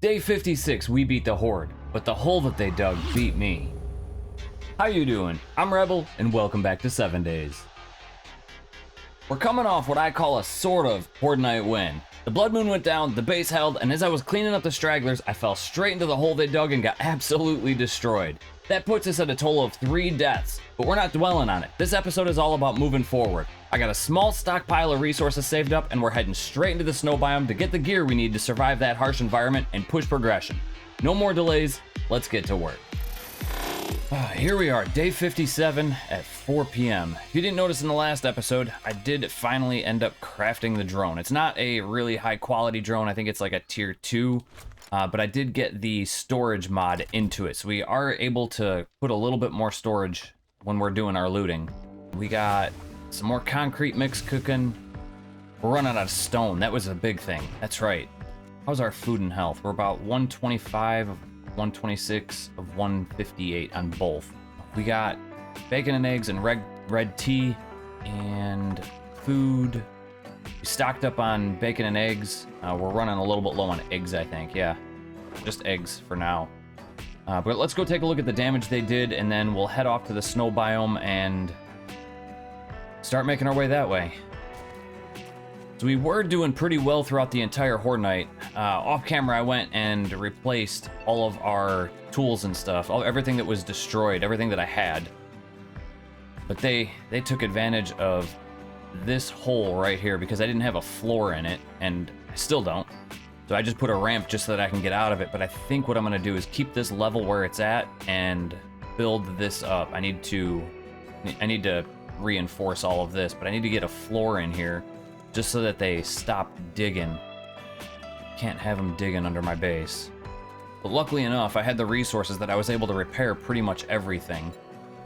Day 56, we beat the Horde, but the hole that they dug beat me. How you doing? I'm Rebel, and welcome back to 7 Days. We're coming off what I call a sort of Horde night win. The blood moon went down, the base held, and as I was cleaning up the stragglers, I fell straight into the hole they dug and got absolutely destroyed. That puts us at a total of 3 deaths, but we're not dwelling on it. This episode is all about moving forward. I got a small stockpile of resources saved up, and we're heading straight into the snow biome to get the gear we need to survive that harsh environment and push progression. No more delays, let's get to work. Here we are, day 57 at 4 p.m. If you didn't notice in the last episode, I did finally end up crafting the drone. It's not a really high quality drone, I think it's like a tier 2, but I did get the storage mod into it. So we are able to put a little bit more storage when we're doing our looting. We got some more concrete mix cooking. We're running out of stone, that was a big thing, that's right. How's our food and health? We're about 125 of 126 of 158 on both. We got bacon and eggs and red tea and food. We stocked up on bacon and eggs. We're running a little bit low on eggs, I think. Yeah, just eggs for now. But let's go take a look at the damage they did, and then we'll head off to the snow biome and start making our way that way. So we were doing pretty well throughout the entire Horde night. Off camera, I went and replaced all of our tools and stuff, everything that was destroyed, everything that I had. But they took advantage of this hole right here because I didn't have a floor in it, and I still don't. So I just put a ramp just so that I can get out of it. But I think what I'm gonna do is keep this level where it's at and build this up. I need to reinforce all of this, but I need to get a floor in here just so that they stop digging. Can't have them digging under my base. But luckily enough, I had the resources that I was able to repair pretty much everything.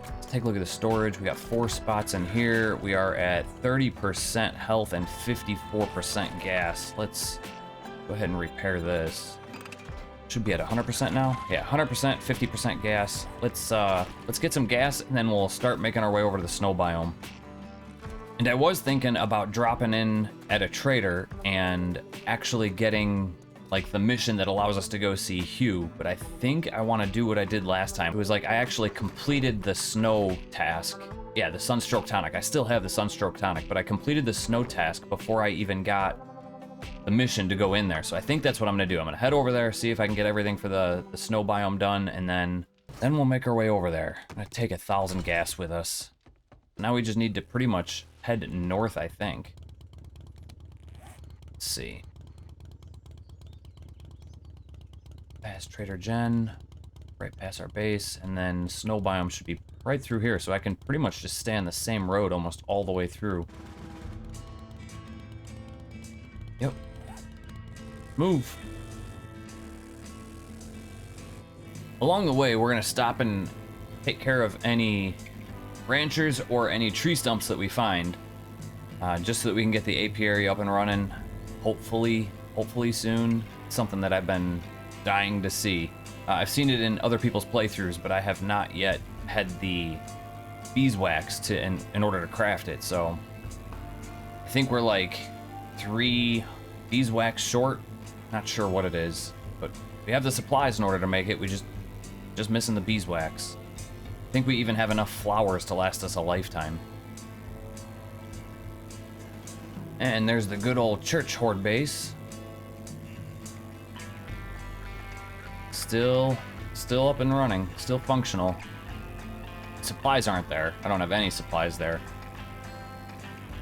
Let's take a look at the storage. We got 4 spots in here. We are at 30% health and 54% gas. Let's go ahead and repair this. Should be at 100% now. Yeah, 100%, 50% gas. Let's get some gas, and then we'll start making our way over to the snow biome. And I was thinking about dropping in at a trader and actually getting like the mission that allows us to go see Hugh, but I think I want to do what I did last time. It was like I actually completed the snow task. Yeah, the sunstroke tonic. I still have the sunstroke tonic, but I completed the snow task before I even got the mission to go in there. So I think that's what I'm gonna do. I'm gonna head over there, see if I can get everything for the snow biome done, and then we'll make our way over there. I'm gonna take 1,000 gas with us. Now we just need to pretty much head north, I think. Let's see. Past Trader Jen, right past our base, and then snow biome should be right through here, so I can pretty much just stay on the same road almost all the way through. Yep. Move. Along the way, we're gonna stop and take care of any ranchers or any tree stumps that we find, just so that we can get the apiary up and running, hopefully soon. It's something that I've been dying to see. I've seen it in other people's playthroughs, but I have not yet had the beeswax in order to craft it, so I think we're like 3 beeswax short. Not sure what it is, but we have the supplies in order to make it. We just missing the beeswax. I think we even have enough flowers to last us a lifetime. And there's the good old church horde base. Still up and running, still functional. Supplies aren't there. I don't have any supplies there.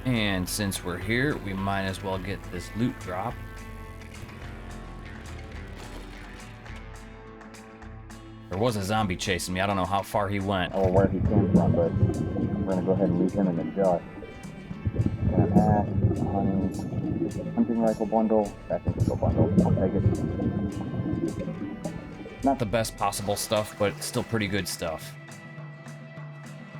And since we're here, we might as well get this loot drop. There was a zombie chasing me. I don't know how far he went. Or where he came from, but we're gonna go ahead and leave him in the dust. Got axe, hunting rifle bundle, crafting pistol bundle. I'll take it. Not the best possible stuff, but still pretty good stuff.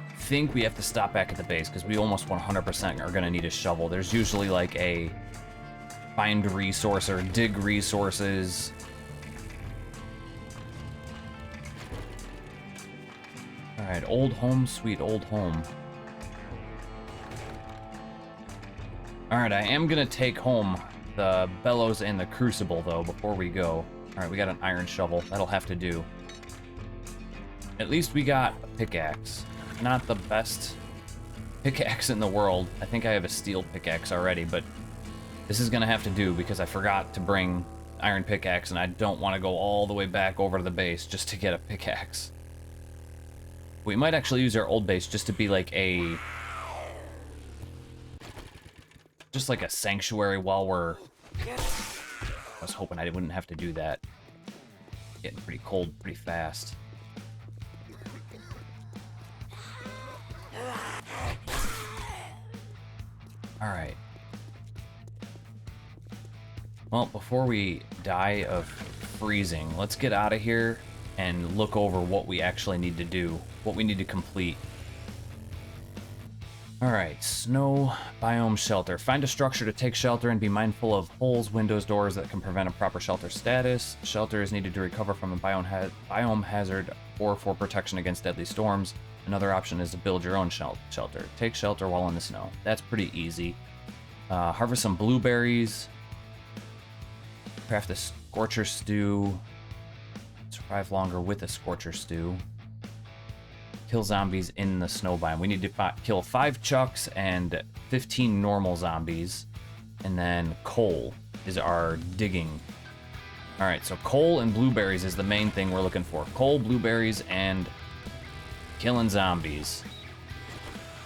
I think we have to stop back at the base because we almost 100% are gonna need a shovel. There's usually like a find resource or dig resources. All right, old home, sweet old home. All right, I am gonna take home the bellows and the crucible though before we go. Alright, we got an iron shovel. That'll have to do. At least we got a pickaxe. Not the best pickaxe in the world. I think I have a steel pickaxe already, but this is gonna have to do because I forgot to bring iron pickaxe and I don't want to go all the way back over to the base just to get a pickaxe. We might actually use our old base just to be like a... just like a sanctuary while we're... I was hoping I wouldn't have to do that. Getting pretty cold pretty fast. Alright. Well, before we die of freezing, let's get out of here and look over what we actually need to do, what we need to complete. Alright, Snow Biome Shelter. Find a structure to take shelter and be mindful of holes, windows, doors that can prevent a proper shelter status. Shelter is needed to recover from a biome hazard or for protection against deadly storms. Another option is to build your own shelter. Take shelter while in the snow. That's pretty easy. Harvest some blueberries. Craft a scorcher stew. Survive longer with a scorcher stew. Kill zombies in the snow biome. We need to kill 5 chucks and 15 normal zombies. And then coal is our digging. Alright, so coal and blueberries is the main thing we're looking for. Coal, blueberries, and killing zombies.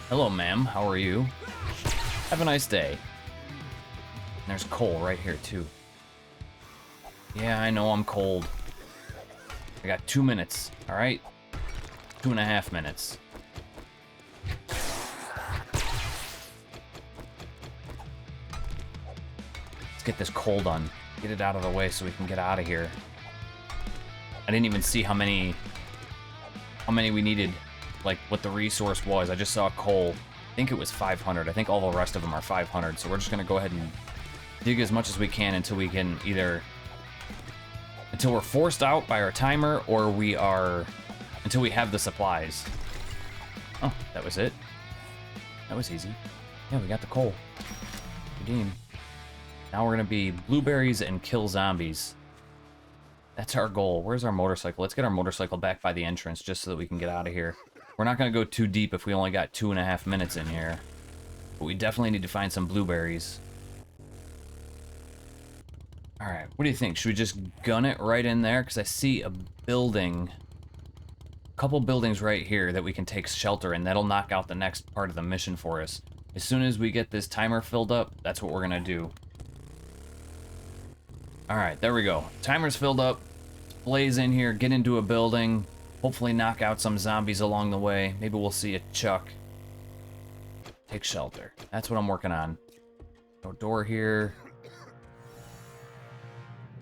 Hello, ma'am. How are you? Have a nice day. And there's coal right here, too. Yeah, I know I'm cold. I got 2 minutes, alright? 2.5 minutes. Let's get this coal done. Get it out of the way so we can get out of here. I didn't even see how many we needed, like what the resource was. I just saw coal. I think it was 500. I think all the rest of them are 500. So we're just gonna go ahead and dig as much as we can until we can either, until we're forced out by our timer, or until we have the supplies. Oh, that was it. That was easy. Yeah, we got the coal. Redeem. Now we're gonna be blueberries and kill zombies. That's our goal. Where's our motorcycle? Let's get our motorcycle back by the entrance just so that we can get out of here. We're not gonna go too deep if we only got 2.5 minutes in here. But we definitely need to find some blueberries. Alright, what do you think? Should we just gun it right in there? Because I see a building, a couple buildings right here that we can take shelter in. That'll knock out the next part of the mission for us. As soon as we get this timer filled up, that's what we're gonna do. Alright, there we go. Timer's filled up. Let's blaze in here, get into a building, hopefully knock out some zombies along the way. Maybe we'll see a chuck. Take shelter. That's what I'm working on. No door here.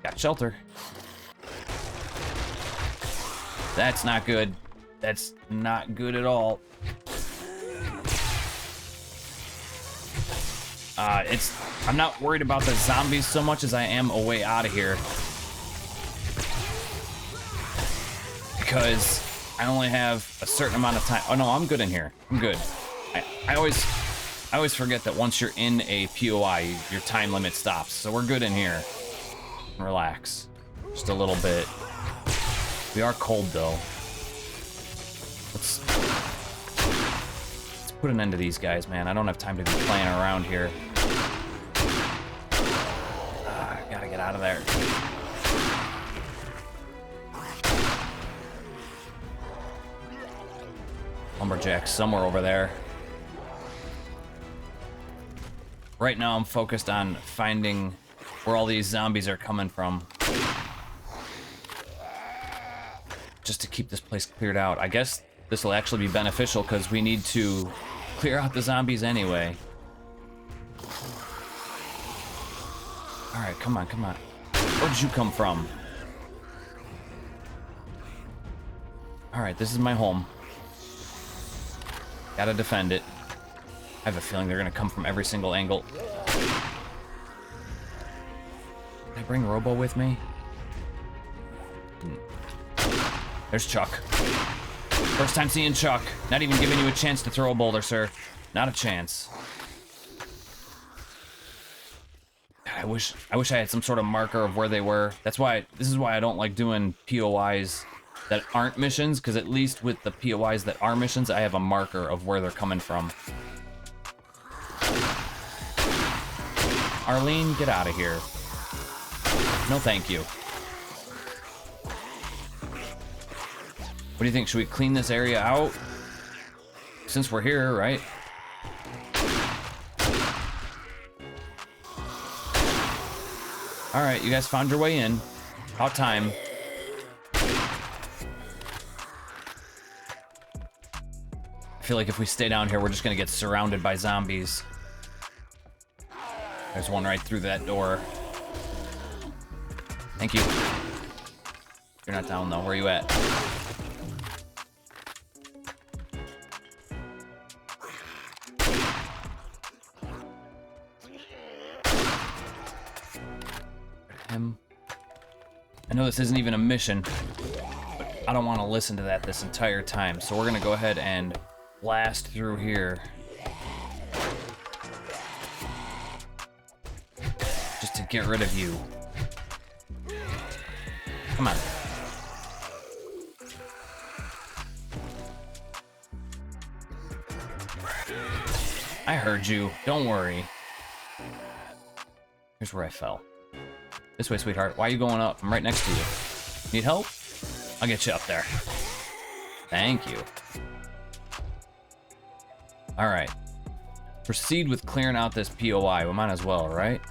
Got shelter. That's not good. That's not good at all. I'm not worried about the zombies so much as I am a way out of here. Because I only have a certain amount of time. Oh no, I'm good in here. I'm good. I always forget that once you're in a POI, your time limit stops. So we're good in here. Relax. Just a little bit. We are cold though. Let's put an end to these guys, man. I don't have time to be playing around here. Gotta get out of there. Lumberjack's somewhere over there. Right now I'm focused on finding where all these zombies are coming from. Just to keep this place cleared out. I guess this will actually be beneficial because we need to clear out the zombies anyway. Alright, come on, come on. Where did you come from? Alright, this is my home. Gotta defend it. I have a feeling they're gonna come from every single angle. Did I bring Robo with me? There's Chuck. First time seeing Chuck. Not even giving you a chance to throw a boulder, sir. Not a chance. I I wish I had some sort of marker of where they were. This is why I don't like doing POIs that aren't missions, because at least with the POIs that are missions, I have a marker of where they're coming from. Arlene, get out of here. No, thank you. What do you think? Should we clean this area out? Since we're here, right? All right, you guys found your way in. About time. I feel like if we stay down here, we're just gonna get surrounded by zombies. There's one right through that door. Thank you. You're not down though. Where are you at? Him. I know this isn't even a mission, but I don't want to listen to that this entire time, so we're gonna go ahead and blast through here. Just to get rid of you. Come on. I heard you. Don't worry. Here's where I fell. This way, sweetheart. Why are you going up? I'm right next to you. Need help? I'll get you up there. Thank you. All right. Proceed with clearing out this POI. We might as well, right?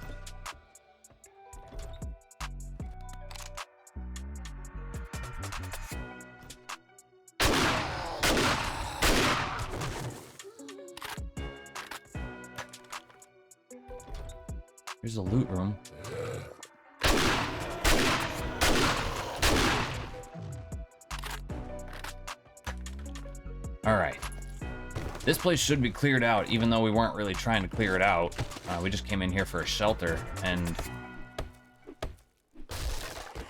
Here's a loot room. All right. This place should be cleared out, even though we weren't really trying to clear it out. We just came in here for a shelter, and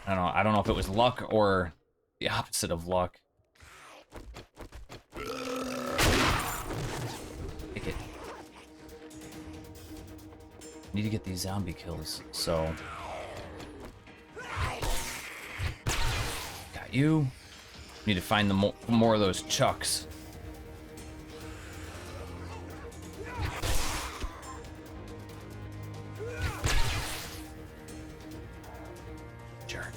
I don't know if it was luck or the opposite of luck. Take it. Need to get these zombie kills, so got you. Need to find the more of those chucks. Jerk.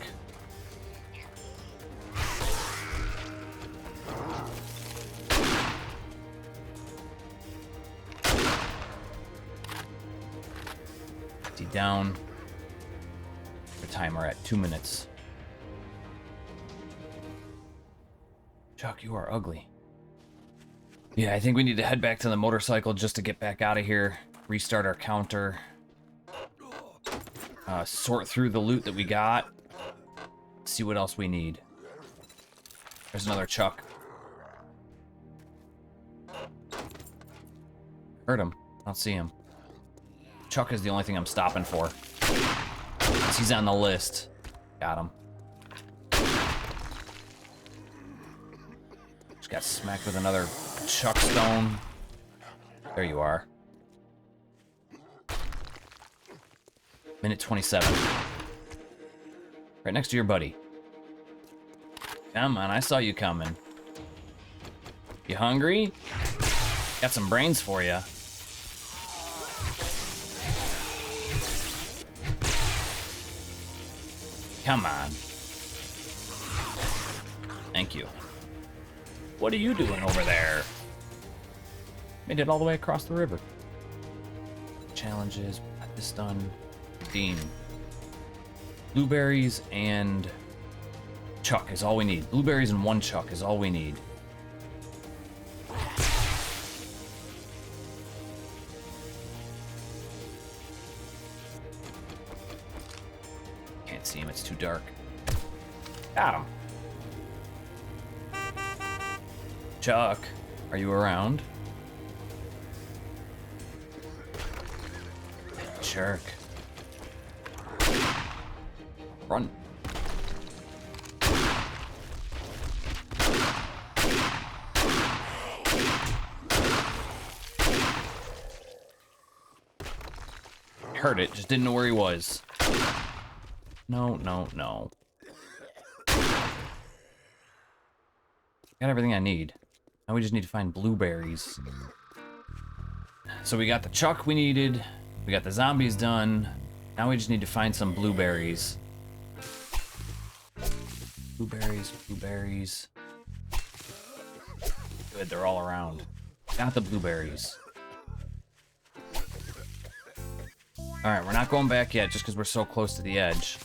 Down. What time we're at? 2 minutes. Chuck, you are ugly. Yeah, I think we need to head back to the motorcycle just to get back out of here. Restart our counter. Sort through the loot that we got. See what else we need. There's another Chuck. Heard him. I don't see him. Chuck is the only thing I'm stopping for. He's on the list. Got him. Just got smacked with another Chuck stone. There you are. Minute 27. Right next to your buddy. Come on, I saw you coming. You hungry? Got some brains for you. Come on. Thank you. What are you doing over there? Made it all the way across the river. Challenges. Got this done. Dean. Blueberries and Chuck is all we need. Blueberries and 1 Chuck is all we need. Can't see him, it's too dark. Got him. Chuck, are you around? Jerk. Run. heard it, just didn't know where he was. No, no, no. Got everything I need. Now we just need to find blueberries. So we got the chuck we needed. We got the zombies done. Now we just need to find some blueberries. Blueberries, blueberries. Good, they're all around. Got the blueberries. Alright, we're not going back yet just because we're so close to the edge.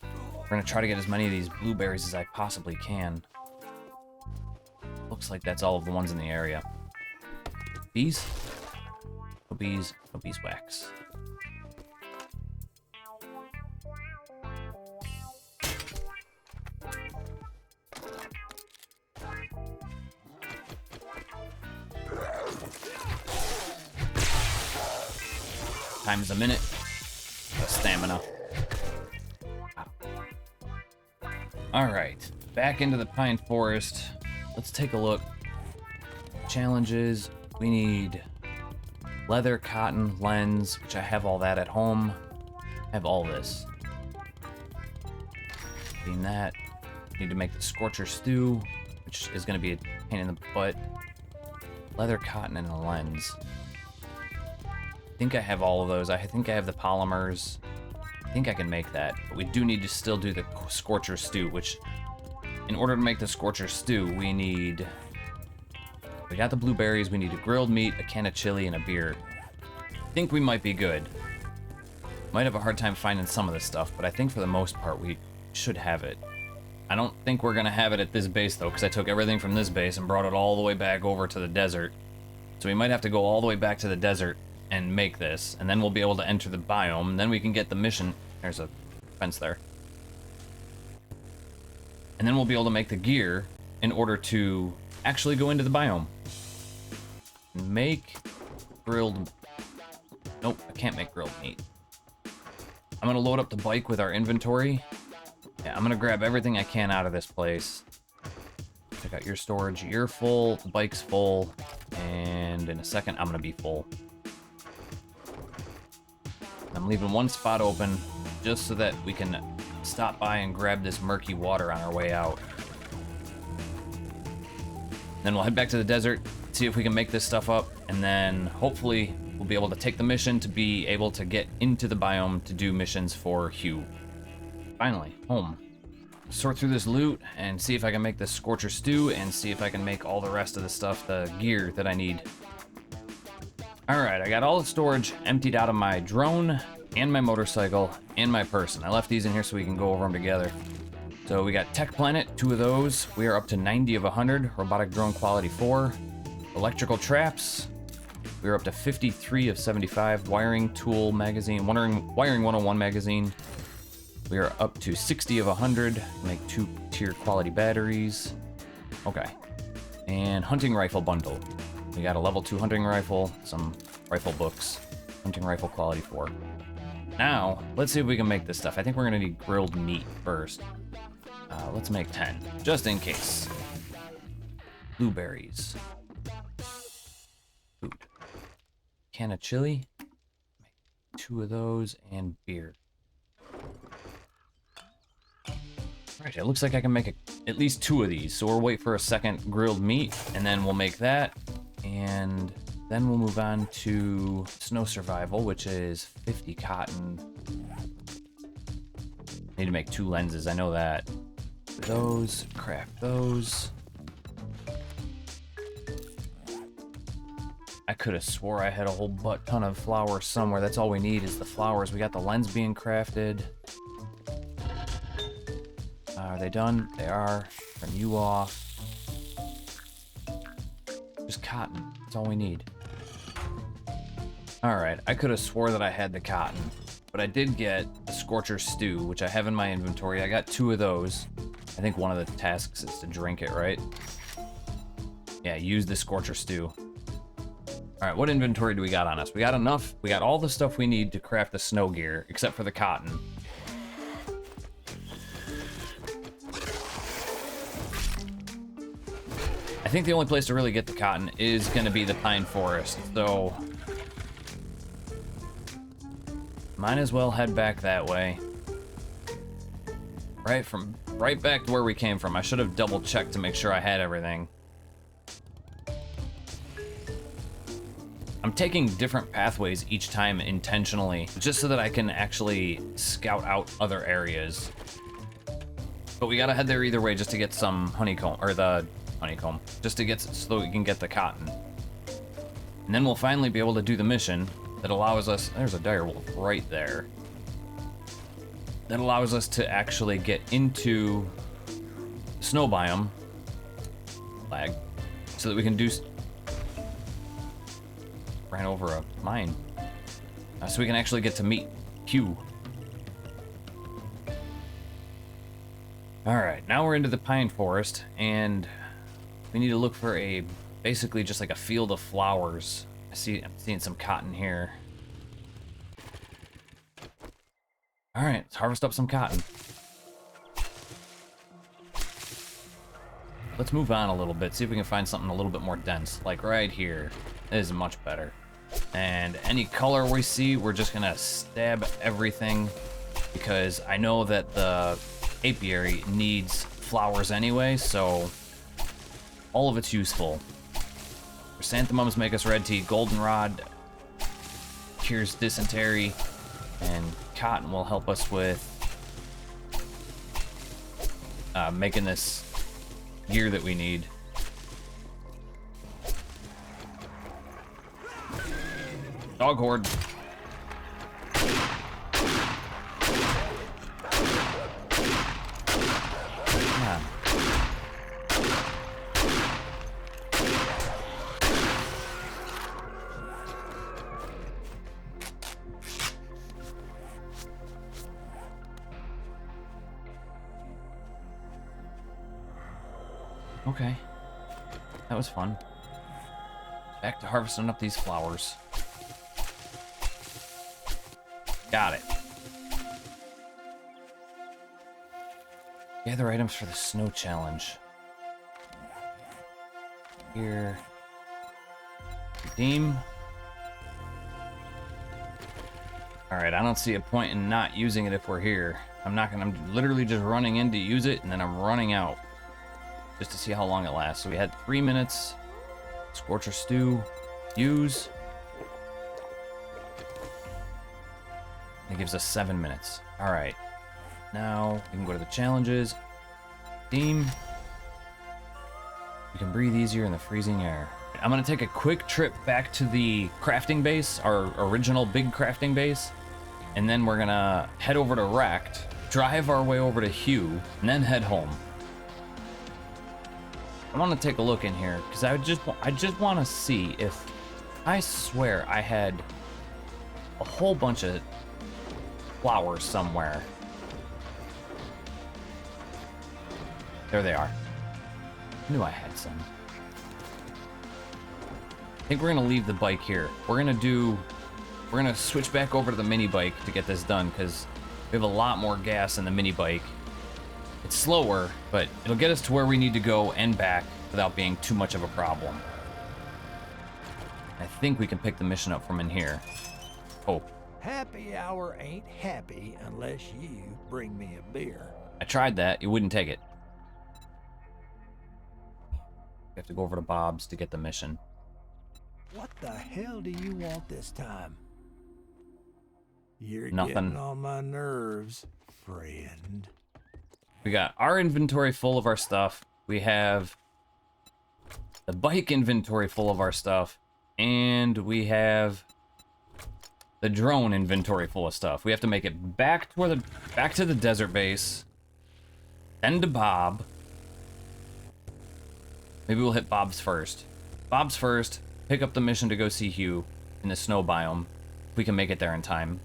We're gonna try to get as many of these blueberries as I possibly can. Looks like that's all of the ones in the area. Bees? No bees, no beeswax. Time's a minute. The stamina. Alright, back into the pine forest. Let's take a look. Challenges. We need leather, cotton, lens, which I have all that at home. I have all this. Being that, need to make the scorcher stew, which is going to be a pain in the butt. Leather, cotton, and a lens. I think I have all of those. I think I have the polymers. I think I can make that, but we do need to still do the scorcher stew, which in order to make the scorcher stew, we got the blueberries, we need a grilled meat, a can of chili, and a beer. I think we might be good. Might have a hard time finding some of this stuff, but I think for the most part we should have it. I don't think we're gonna have it at this base though, because I took everything from this base and brought it all the way back over to the desert. So we might have to go all the way back to the desert and make this, and then we'll be able to enter the biome, and then we can get the mission. There's a fence there. And then we'll be able to make the gear in order to actually go into the biome. Make grilled... Nope, I can't make grilled meat. I'm gonna load up the bike with our inventory. Yeah, I'm gonna grab everything I can out of this place. Check out your storage. You're full, the bike's full, and in a second I'm gonna be full. I'm leaving one spot open just so that we can stop by and grab this murky water on our way out. Then we'll head back to the desert, see if we can make this stuff up, and then hopefully we'll be able to take the mission to be able to get into the biome to do missions for Hugh. Finally, home. Sort through this loot and see if I can make this scorcher stew and see if I can make all the rest of the stuff, the gear that I need. Alright, I got all the storage emptied out of my drone and my motorcycle and my person. I left these in here so we can go over them together. So we got Tech Planet, 2 of those. We are up to 90 of 100. Robotic drone quality 4. Electrical traps. We are up to 53 of 75. Wiring tool magazine. Wiring 101 magazine. We are up to 60 of 100. Make 2-tier quality batteries. Okay. And hunting rifle bundle. We got a level 2 hunting rifle, some rifle books, hunting rifle quality 4. Now, let's see if we can make this stuff. I think we're gonna need grilled meat first. Let's make 10, just in case. Blueberries. Food. Can of chili. Make 2 of those, and beer. Alright, it looks like I can make at least 2 of these, so we'll wait for a second grilled meat, and then we'll make that. And then we'll move on to snow survival, which is 50 cotton. Need to make 2 lenses, I know that. Those, craft those. I could have swore I had a whole butt ton of flowers somewhere. That's all we need is the flowers. We got the lens being crafted. Are they done? They are. Turn you off. Just cotton. That's all we need. Alright, I could have swore that I had the cotton, but I did get the scorcher stew, which I have in my inventory. I got 2 of those. I think one of the tasks is to drink it, right? Yeah, use the scorcher stew. Alright, what inventory do we got on us? We got enough. We got all the stuff we need to craft the snow gear, except for the cotton. I think the only place to really get the cotton is going to be the pine forest, so might as well head back that way. Right back to where we came from. I should have double checked to make sure I had everything. I'm taking different pathways each time intentionally, just so that I can actually scout out other areas. But we gotta head there either way just to get some honeycomb, or the honeycomb, just to get, so that we can get the cotton. And then we'll finally be able to do the mission that allows us, there's a dire wolf right there. That allows us to actually get into the snow biome, lag, so that we can do, ran over a mine, so we can actually get to meet Hugh. All right, now we're into the pine forest, and we need to look for basically just like a field of flowers. I'm seeing some cotton here. All right, let's harvest up some cotton. Let's move on a little bit, see if we can find something a little bit more dense, like right here. This is much better. And any color we see, we're just gonna stab everything, because I know that the apiary needs flowers anyway, so all of it's useful. Chrysanthemums make us red tea, goldenrod cures dysentery, and cotton will help us with making this gear that we need. Dog Horde. Come on. Okay. That was fun. Back to harvesting up these flowers. Got it. Gather items for the snow challenge. Here. Redeem. Alright, I don't see a point in not using it if we're here. I'm literally just running in to use it, and then I'm running out. Just to see how long it lasts. So we had 3 minutes. Scorcher stew. Use. It gives us 7 minutes. All right. Now we can go to the challenges. Theme. You can breathe easier in the freezing air. I'm gonna take a quick trip back to the crafting base, our original big crafting base, and then we're gonna head over to Wrecked, drive our way over to Hugh, and then head home. I want to take a look in here because I just want to see if, I swear I had a whole bunch of flowers somewhere. There they are. I knew I had some. I think we're gonna leave the bike here. We're gonna switch back over to the mini bike to get this done because we have a lot more gas in the mini bike. It's slower, but it'll get us to where we need to go and back without being too much of a problem. I think we can pick the mission up from in here. Oh. Happy hour ain't happy unless you bring me a beer. I tried that. You wouldn't take it. We have to go over to Bob's to get the mission. What the hell do you want this time? You're Nothing. getting on my nerves, friend. We got our inventory full of our stuff. We have the bike inventory full of our stuff. And we have the drone inventory full of stuff. We have to make it back to the desert base. Then to Bob. Maybe we'll hit Bob's first. Bob's first. Pick up the mission to go see Hugh in the snow biome. If we can make it there in time.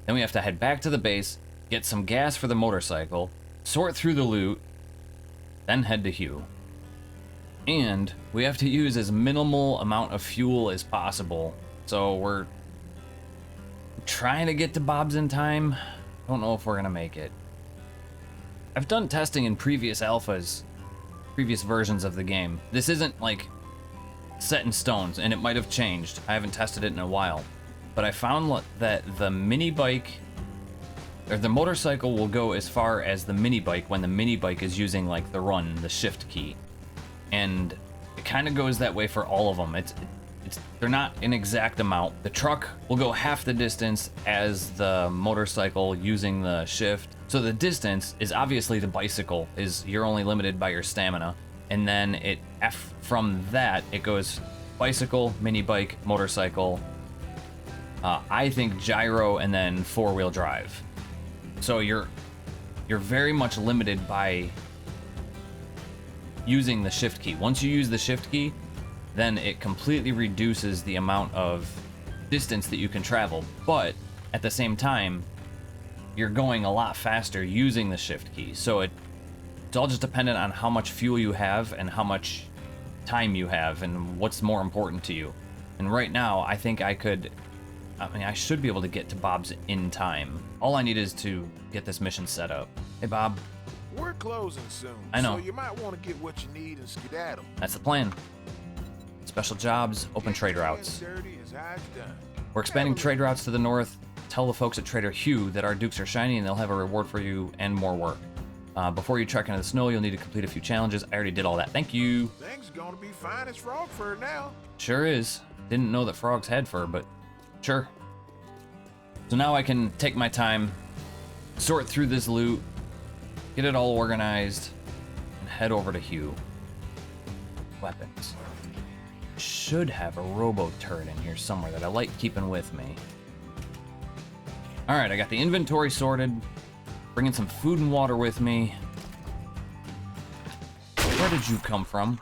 Then we have to head back to the base, get some gas for the motorcycle, sort through the loot, then head to Hugh. And we have to use as minimal amount of fuel as possible. So we're trying to get to Bob's in time. Don't know if we're gonna make it. I've done testing in previous alphas, previous versions of the game. This isn't like set in stones, and it might have changed. I haven't tested it in a while. but I found that the mini bike, or the motorcycle, will go as far as the mini bike when the mini bike is using like the run, the shift key. And it kind of goes that way for all of them. They're not an exact amount. The truck will go half the distance as the motorcycle using the shift. So the distance is obviously the bicycle, is you're only limited by your stamina. And then from that, it goes bicycle, mini bike, motorcycle, I think gyro, and then four-wheel drive. So you're very much limited by using the shift key. Once you use the shift key, then it completely reduces the amount of distance that you can travel. But at the same time, you're going a lot faster using the shift key. So it's all just dependent on how much fuel you have and how much time you have and what's more important to you. And right now, I think I should be able to get to Bob's in time. All I need is to get this mission set up. Hey, Bob. We're closing soon. I know. So you might want to get what you need and skedaddle. That's the plan. Special jobs, open trade routes. We're expanding trade routes to the north. Tell the folks at Trader Hugh that our dukes are shiny and they'll have a reward for you and more work. Before you trek into the snow, you'll need to complete a few challenges. I already did all that. Thank you. Things gonna be fine as frog fur now. Sure is. Didn't know that frogs had fur, but sure. So now I can take my time, sort through this loot, get it all organized, and head over to Hugh. Weapons. Should have a robo turret in here somewhere that I like keeping with me. Alright, I got the inventory sorted. Bringing some food and water with me. Where did you come from?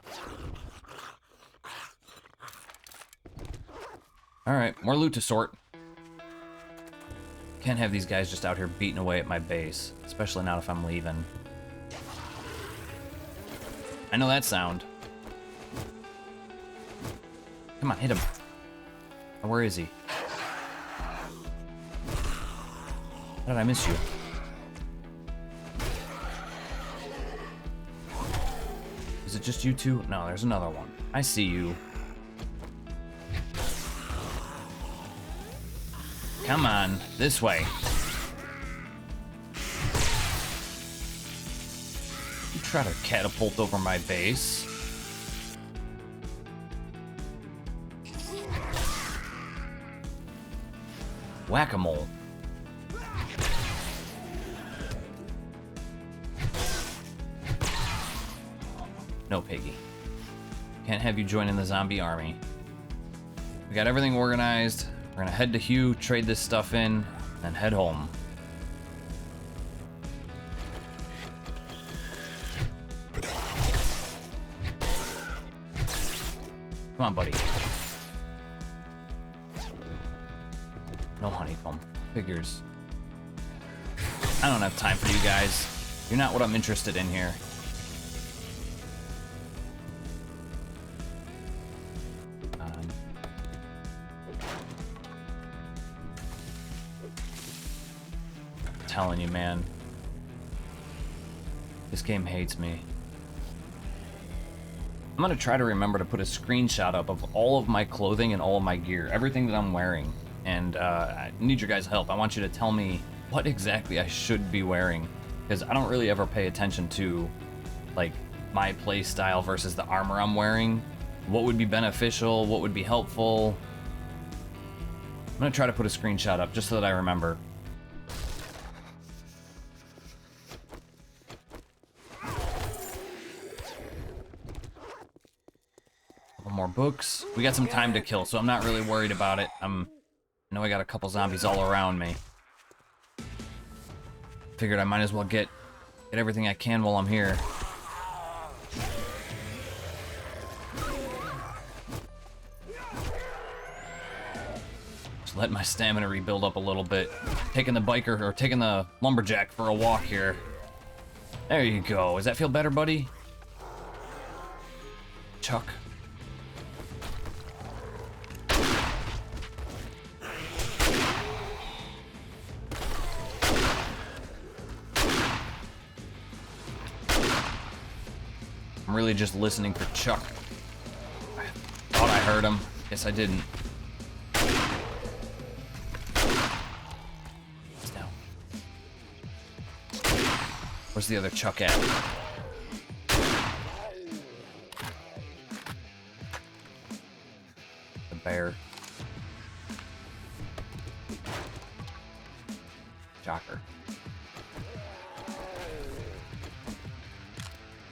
Alright, more loot to sort. Can't have these guys just out here beating away at my base, especially not if I'm leaving. I know that sound. Come on, hit him. Oh, where is he? How did I miss you? Is it just you two? No, there's another one. I see you. Come on, this way. You try to catapult over my base. Whack-a-mole. No, Piggy. Can't have you join in the zombie army. We got everything organized. We're gonna head to Hugh, trade this stuff in, and head home. Come on, buddy. No honeycomb. Figures. I don't have time for you guys. You're not what I'm interested in here. Telling you, man, this game hates me. I'm gonna try to remember to put a screenshot up of all of my clothing and all of my gear, everything that I'm wearing, and I need your guys' help. I want you to tell me what exactly I should be wearing, because I don't really ever pay attention to like my play style versus the armor I'm wearing. What would be beneficial, what would be helpful. I'm gonna try to put a screenshot up just so that I remember. More books. We got some time to kill, so I'm not really worried about it. I know I got a couple zombies all around me. Figured I might as well get everything I can while I'm here. Just let my stamina rebuild up a little bit. Taking the biker, or taking the lumberjack for a walk here. There you go. Does that feel better, buddy? Chuck. I'm really just listening for Chuck. I thought I heard him. Guess I didn't. Where's the other Chuck at? The bear. Jocker.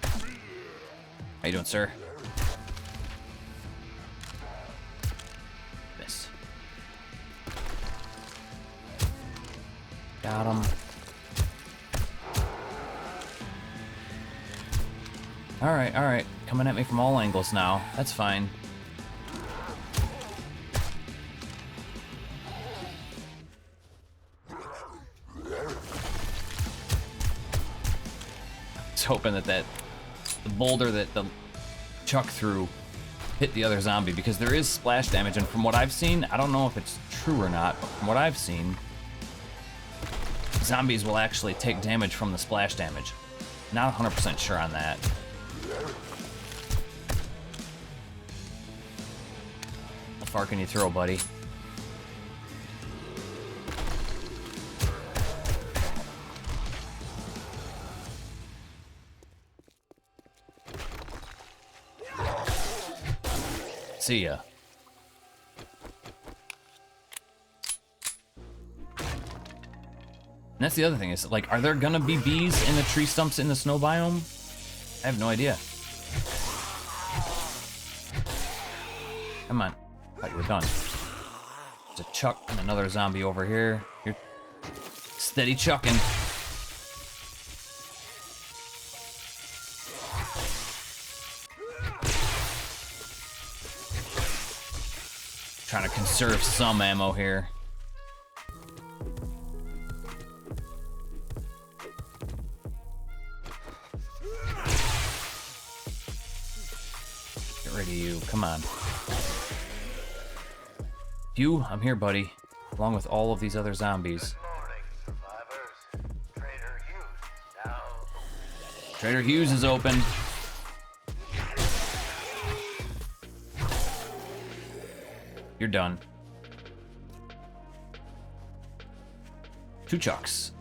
How you doing, sir? Miss. Got him. Alright, alright. Coming at me from all angles now. That's fine. I was hoping that the boulder that the Chuck threw hit the other zombie, because there is splash damage, and from what I've seen, I don't know if it's true or not, but from what I've seen, zombies will actually take damage from the splash damage. Not 100% sure on that. How far can you throw, buddy? See ya. And that's the other thing, is like, are there gonna be bees in the tree stumps in the snow biome? I have no idea. Come on. Thought you were done. There's a Chuck and another zombie over here. You're steady chucking. Trying to conserve some ammo here. Get rid of you, come on. Hugh, I'm here, buddy, along with all of these other zombies. Good morning, survivors. Trader Hughes now. Trader Hughes is open. You're done. 2 Chucks.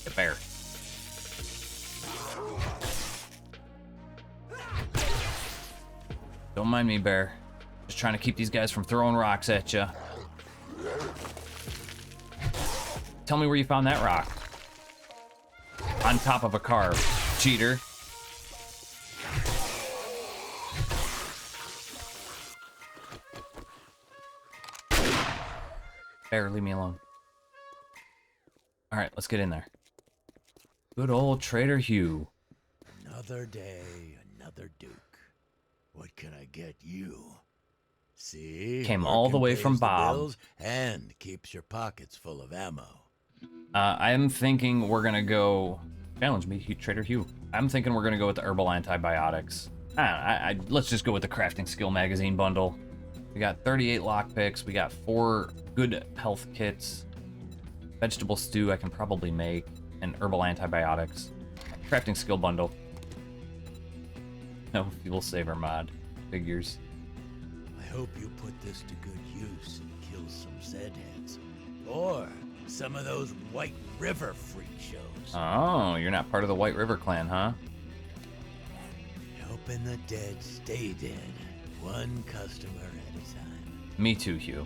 The bear. Don't mind me, bear. Just trying to keep these guys from throwing rocks at you. Tell me where you found that rock. On top of a car, cheater. Bear, leave me alone. All right, let's get in there. Good old Trader Hugh. Another day, another Duke. What can I get you? See? Came all the working way pays from the Bob. bills and keeps your pockets full of ammo. I'm thinking we're gonna go. Challenge me, Trader Hugh. I'm thinking we're gonna go with the herbal antibiotics. Let's just go with the crafting skill magazine bundle. We got 38 lockpicks. We got 4 good health kits. Vegetable stew I can probably make, and herbal antibiotics. Crafting skill bundle. No fuel saver mod. Figures. I hope you put this to good use and kill some Zedheads. Or some of those White River freak shows. Oh, you're not part of the White River clan, huh? Helping the dead stay dead. One customer at a time. Me too, Hugh.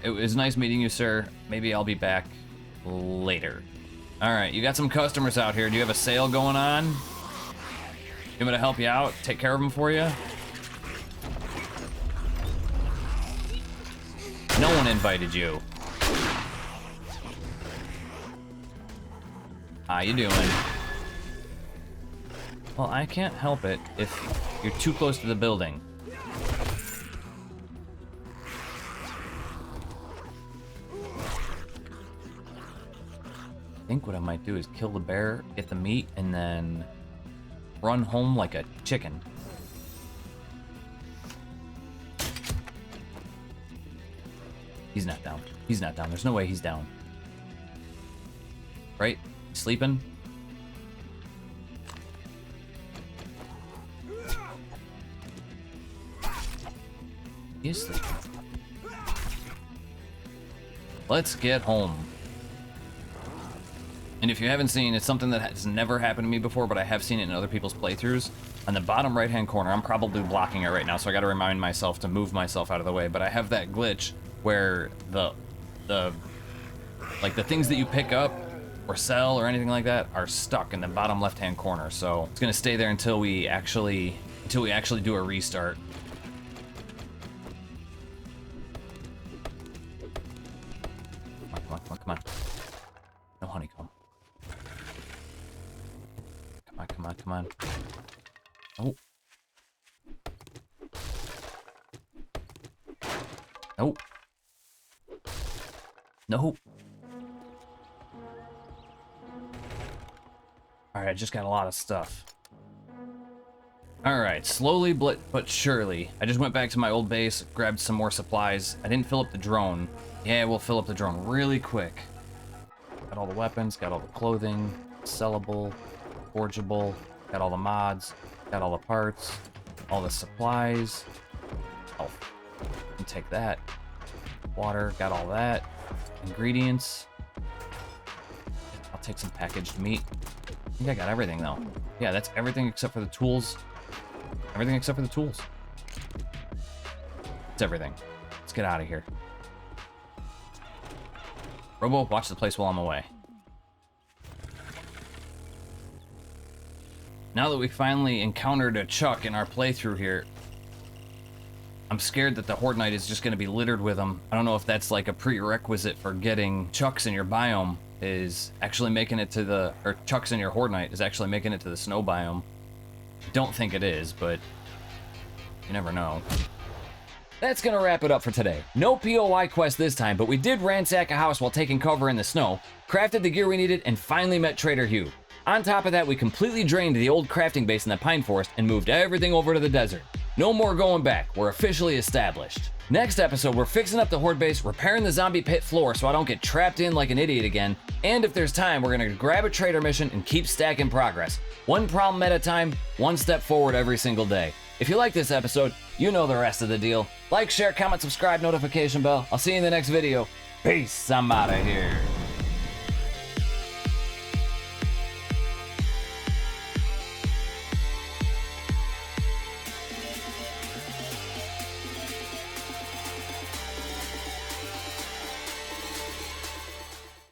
It was nice meeting you, sir. Maybe I'll be back later. All right, you got some customers out here. Do you have a sale going on? You want me to help you out? Take care of them for you? No one invited you. How you doing? Well, I can't help it if you're too close to the building. I think what I might do is kill the bear, get the meat, and then run home like a chicken. He's not down. He's not down. There's no way he's down. Right? Sleeping? He is sleeping. Let's get home. And if you haven't seen, it's something that has never happened to me before, but I have seen it in other people's playthroughs. On the bottom right-hand corner, I'm probably blocking it right now, so I gotta remind myself to move myself out of the way, but I have that glitch where the things that you pick up or sell or anything like that are stuck in the bottom left-hand corner. So it's gonna stay there until we actually do a restart. Come on. No honeycomb. Come on. Oh. Nope. Nope. Alright, I just got a lot of stuff. Alright, slowly but surely. I just went back to my old base, grabbed some more supplies. I didn't fill up the drone. Yeah, we'll fill up the drone really quick. Got all the weapons, got all the clothing, sellable, forgeable, got all the mods, got all the parts, all the supplies. Oh, and take that. Water, got all that. Ingredients. I'll take some packaged meat. I think I got everything though. Yeah, that's everything except for the tools. Everything except for the tools. It's everything. Let's get out of here. Robo, watch the place while I'm away. Now that we finally encountered a Chuck in our playthrough here, I'm scared that the Horde Night is just going to be littered with them. I don't know if that's like a prerequisite for getting Chucks in your biome, is actually making it to the, or Chucks in your Horde Night is actually making it to the Snow Biome. Don't think it is, but you never know. That's gonna wrap it up for today. No POI quest this time, but we did ransack a house while taking cover in the snow, crafted the gear we needed, and finally met Trader Hugh. On top of that, we completely drained the old crafting base in the pine forest and moved everything over to the desert. No more going back, we're officially established. Next episode, we're fixing up the Horde base, repairing the zombie pit floor so I don't get trapped in like an idiot again, and if there's time, we're gonna grab a trader mission and keep stacking progress. One problem at a time, one step forward every single day. If you like this episode, you know the rest of the deal. Like, share, comment, subscribe, notification bell. I'll see you in the next video. Peace, I'm out of here.